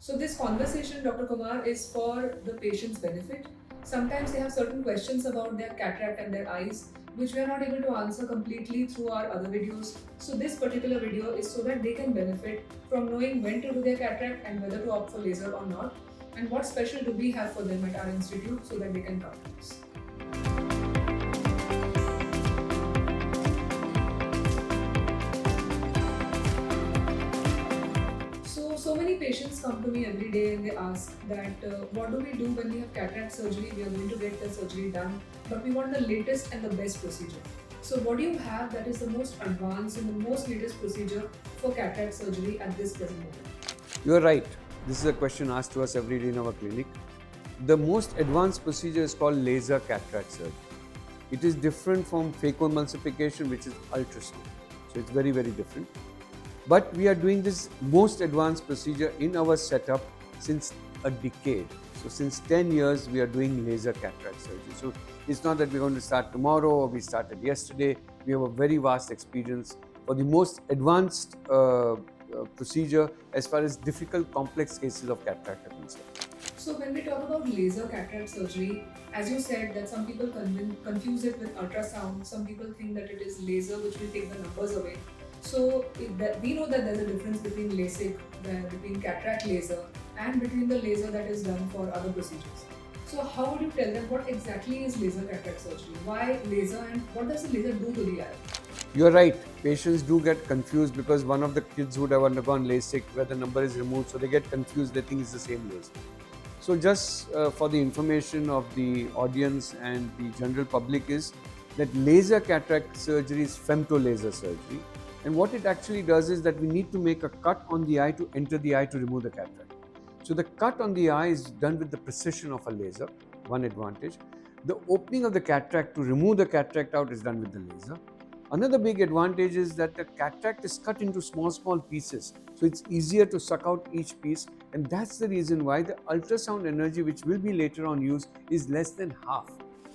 So this conversation, Dr. Kumar, is for the patient's benefit. Sometimes they have certain questions about their cataract and their eyes, which we are not able to answer completely through our other videos. So this particular video is so that they can benefit from knowing when to do their cataract and whether to opt for laser or not, and what special do we have for them at our institute so that they can come to us. So many patients come to me every day and they ask that what do we do when we have cataract surgery? We are going to get the surgery done, but we want the latest and the best procedure. So what do you have that is the most advanced and the most latest procedure for cataract surgery at this present moment? You are right. This is a question asked to us every day in our clinic. The most advanced procedure is called laser cataract surgery. It is different from phacoemulsification, which is ultrasound. So it's very, very different. But we are doing this most advanced procedure in our setup since a decade. So since 10 years, we are doing laser cataract surgery. So it's not that we're going to start tomorrow or we started yesterday. We have a very vast experience for the most advanced procedure as far as difficult, complex cases of cataract are concerned. So when we talk about laser cataract surgery, as you said that some people confuse it with ultrasound, some people think that it is laser which will take the numbers away. So we know that there's a difference between LASIK, between cataract laser and between the laser that is done for other procedures. So how would you tell them what exactly is laser cataract surgery? Why laser and what does the laser do to the eye? You're right. Patients do get confused because one of the kids would have undergone LASIK where the number is removed, so they get confused. They think it's the same laser. So just for the information of the audience and the general public is that laser cataract surgery is femtolaser surgery. And what it actually does is that we need to make a cut on the eye to enter the eye to remove the cataract. So the cut on the eye is done with the precision of a laser, one advantage. The opening of the cataract to remove the cataract out is done with the laser. Another big advantage is that the cataract is cut into small pieces. So it's easier to suck out each piece. And that's the reason why the ultrasound energy, which will be later on used, is less than half.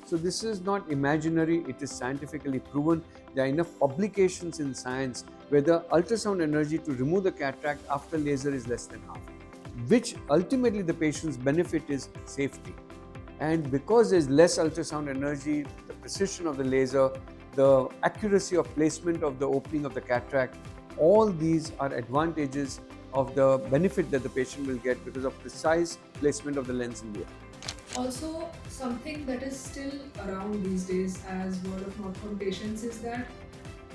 So this is not imaginary, it is scientifically proven. There are enough publications in science where the ultrasound energy to remove the cataract after laser is less than half, which ultimately the patient's benefit is safety. And because there's less ultrasound energy, the precision of the laser, the accuracy of placement of the opening of the cataract, all these are advantages of the benefit that the patient will get because of precise placement of the lens in the eye. Also, something that is still around these days as word of mouth from patients is that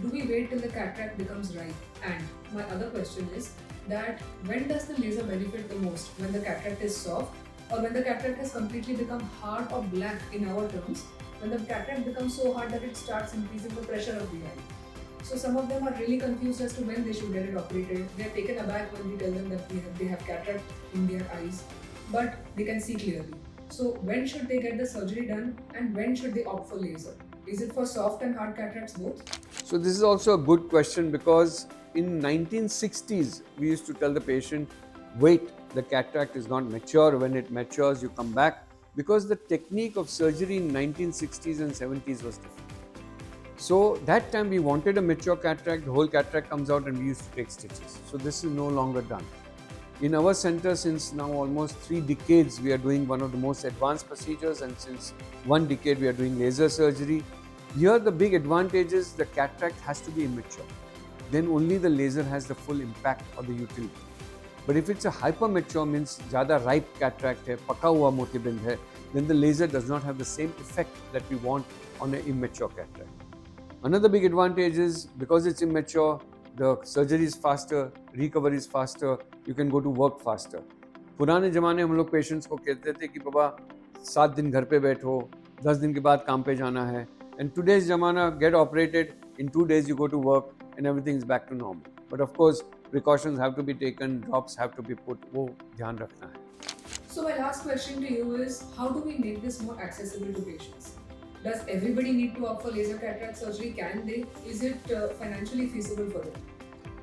do we wait till the cataract becomes ripe? And my other question is that when does the laser benefit the most? When the cataract is soft or when the cataract has completely become hard or black in our terms? When the cataract becomes so hard that it starts increasing the pressure of the eye. So some of them are really confused as to when they should get it operated. They are taken aback when we tell them that they have cataract in their eyes, but they can see clearly. So when should they get the surgery done and when should they opt for laser? Is it for soft and hard cataracts both? So this is also a good question because in 1960s we used to tell the patient, wait, the cataract is not mature. When it matures, you come back, because the technique of surgery in 1960s and 70s was different. So that time we wanted a mature cataract, the whole cataract comes out and we used to take stitches. So this is no longer done. In our center, since now almost 3 decades, we are doing one of the most advanced procedures, and since 1 decade we are doing laser surgery. Here the big advantage is the cataract has to be immature. Then only the laser has the full impact or the utility. But if it's a hypermature, means ज़्यादा ripe cataract है, पका हुआ मोतिबिंद है, then the laser does not have the same effect that we want on an immature cataract. Another big advantage is because it's immature, the surgery is faster, recovery is faster, you can go to work faster. पुराने ज़माने हम लोग patients को कहते थे कि बाबा 7 दिन घर पे बैठो, 10 दिन के बाद काम पे जाना है. And today's ज़माना, get operated, in 2 days you go to work and everything is back to normal. But of course, precautions have to be taken, drops have to be put, वो ध्यान रखना है. So my last question to you is, how do we make this more accessible to patients? Does everybody need to opt for laser cataract surgery? Can they? Is it financially feasible for them?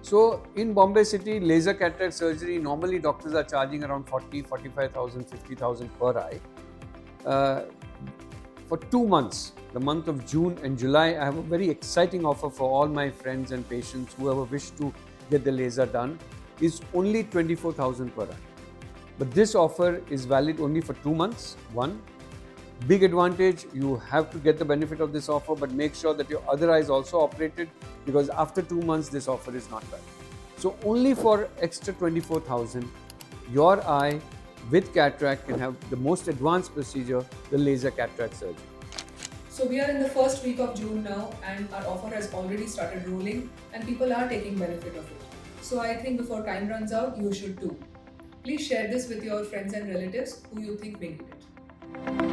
So in Bombay City, laser cataract surgery, normally doctors are charging around 40, 45,000, 50,000 per eye. For 2 months, the month of June and July, I have a very exciting offer for all my friends and patients whoever wish to get the laser done. Is only 24,000 per eye. But this offer is valid only for 2 months. One big advantage, you have to get the benefit of this offer, but make sure that your other eye is also operated, because after 2 months this offer is not valid. So only for extra 24,000, your eye with cataract can have the most advanced procedure, the laser cataract surgery. So we are in the first week of June now, and our offer has already started rolling, and people are taking benefit of it. So I think before time runs out, you should too. Please share this with your friends and relatives who you think may need it.